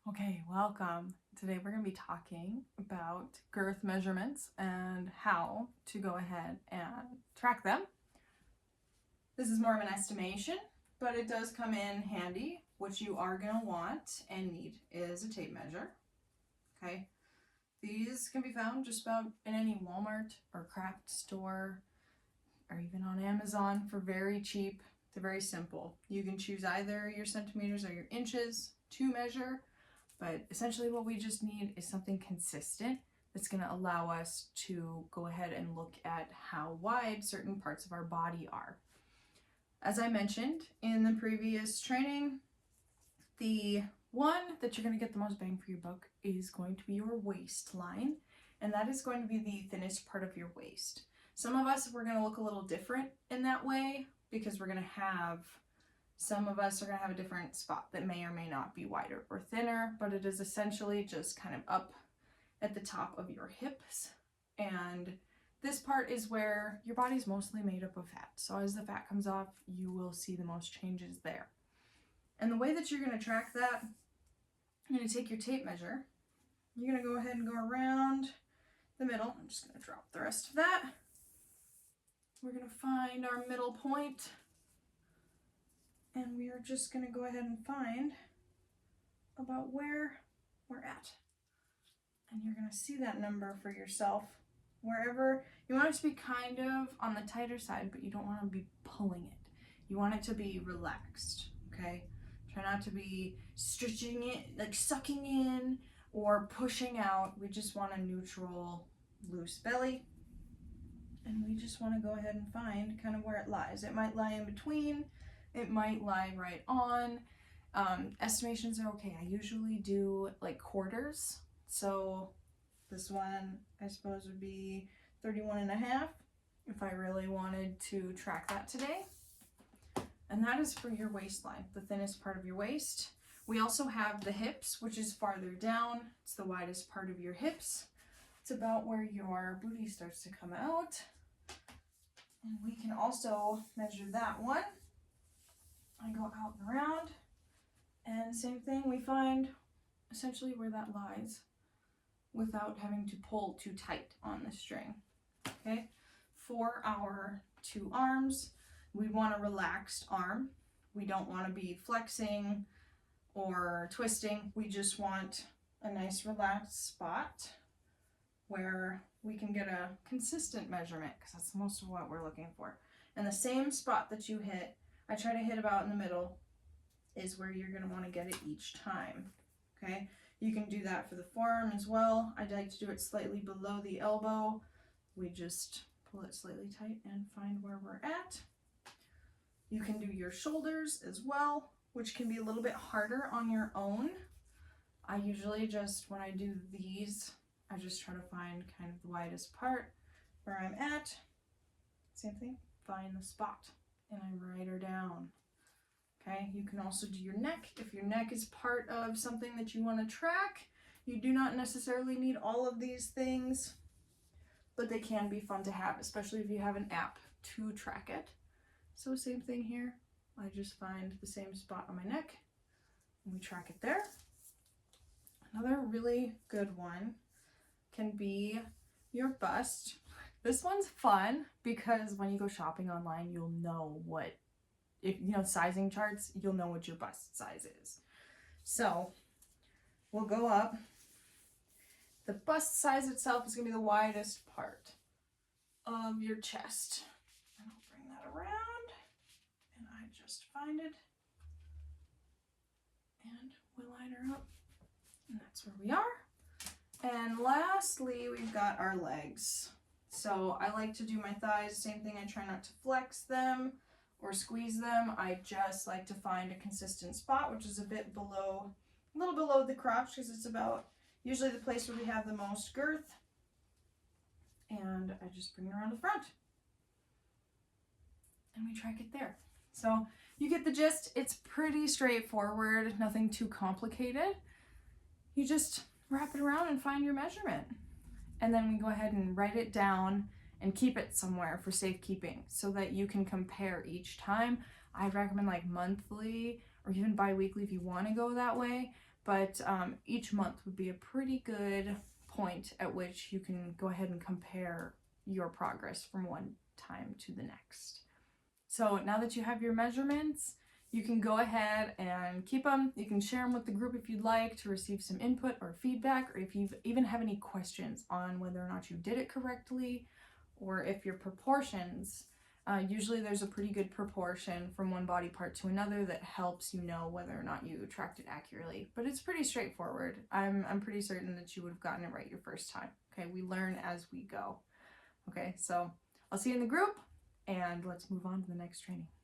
Okay, welcome. Today we're going to be talking about girth measurements and how to go ahead and track them. This is more of an estimation, but it does come in handy. What you are going to want and need is a tape measure. Okay, these can be found just about in any Walmart or craft store or even on Amazon for very cheap. They're very simple. You can choose either your centimeters or your inches to measure. But essentially what we just need is something consistent that's going to allow us to go ahead and look at how wide certain parts of our body are. As I mentioned in the previous training, the one that you're going to get the most bang for your buck is going to be your waistline, and that is going to be the thinnest part of your waist. Some of us, we're going to look a little different in that way because some of us are going to have a different spot that may or may not be wider or thinner, but it is essentially just kind of up at the top of your hips. And this part is where your body's mostly made up of fat. So as the fat comes off, you will see the most changes there. And the way that you're going to track that, you're going to take your tape measure. You're going to go ahead and go around the middle. I'm just going to drop the rest of that. We're going to find our middle point. And we are just going to go ahead and find about where we're at. And you're going to see that number for yourself wherever. You want it to be kind of on the tighter side, but you don't want to be pulling it. You want it to be relaxed, okay? Try not to be stretching it, like sucking in or pushing out. We just want a neutral, loose belly. And we just want to go ahead and find kind of where it lies. It might lie in between. It might lie right on. Estimations are okay. I usually do like quarters. So this one, I suppose, would be 31.5 if I really wanted to track that today. And that is for your waistline, the thinnest part of your waist. We also have the hips, which is farther down. It's the widest part of your hips. It's about where your booty starts to come out. And we can also measure that one. I go out and around, and same thing, we find essentially where that lies without having to pull too tight on the string. Okay, for our two arms, we want a relaxed arm. We don't want to be flexing or twisting. We just want a nice relaxed spot where we can get a consistent measurement, because that's most of what we're looking for. And the same spot that you hit, I try to hit about in the middle, is where you're going to want to get it each time. Okay, you can do that for the forearm as well. I like to do it slightly below the elbow. We just pull it slightly tight and find where we're at. You can do your shoulders as well, which can be a little bit harder on your own. I usually just, when I do these, I just try to find kind of the widest part where I'm at. Same thing, find the spot. And I write her down. Okay, you can also do your neck. If your neck is part of something that you want to track, you do not necessarily need all of these things, but they can be fun to have, especially if you have an app to track it. So same thing here. I just find the same spot on my neck and we track it there. Another really good one can be your bust. This one's fun because when you go shopping online, you'll know what, if you know sizing charts, you'll know what your bust size is. So we'll go up. The bust size itself is going to be the widest part of your chest. And I'll bring that around and I just find it and we'll line her up. And that's where we are. And lastly, we've got our legs. So I like to do my thighs, same thing. I try not to flex them or squeeze them. I just like to find a consistent spot, which is a bit below, a little below the crotch, because it's about usually the place where we have the most girth. And I just bring it around the front. And we track it there. So you get the gist. It's pretty straightforward, nothing too complicated. You just wrap it around and find your measurement. And then we go ahead and write it down and keep it somewhere for safekeeping so that you can compare each time. I'd recommend like monthly or even bi-weekly if you want to go that way. but each month would be a pretty good point at which you can go ahead and compare your progress from one time to the next. So now that you have your measurements, you can go ahead and keep them. You can share them with the group if you'd like to receive some input or feedback, or if you even have any questions on whether or not you did it correctly, or if your proportions, usually there's a pretty good proportion from one body part to another that helps you know whether or not you tracked it accurately. But it's pretty straightforward. I'm pretty certain that you would have gotten it right your first time. Okay, we learn as we go. Okay, so I'll see you in the group, and let's move on to the next training.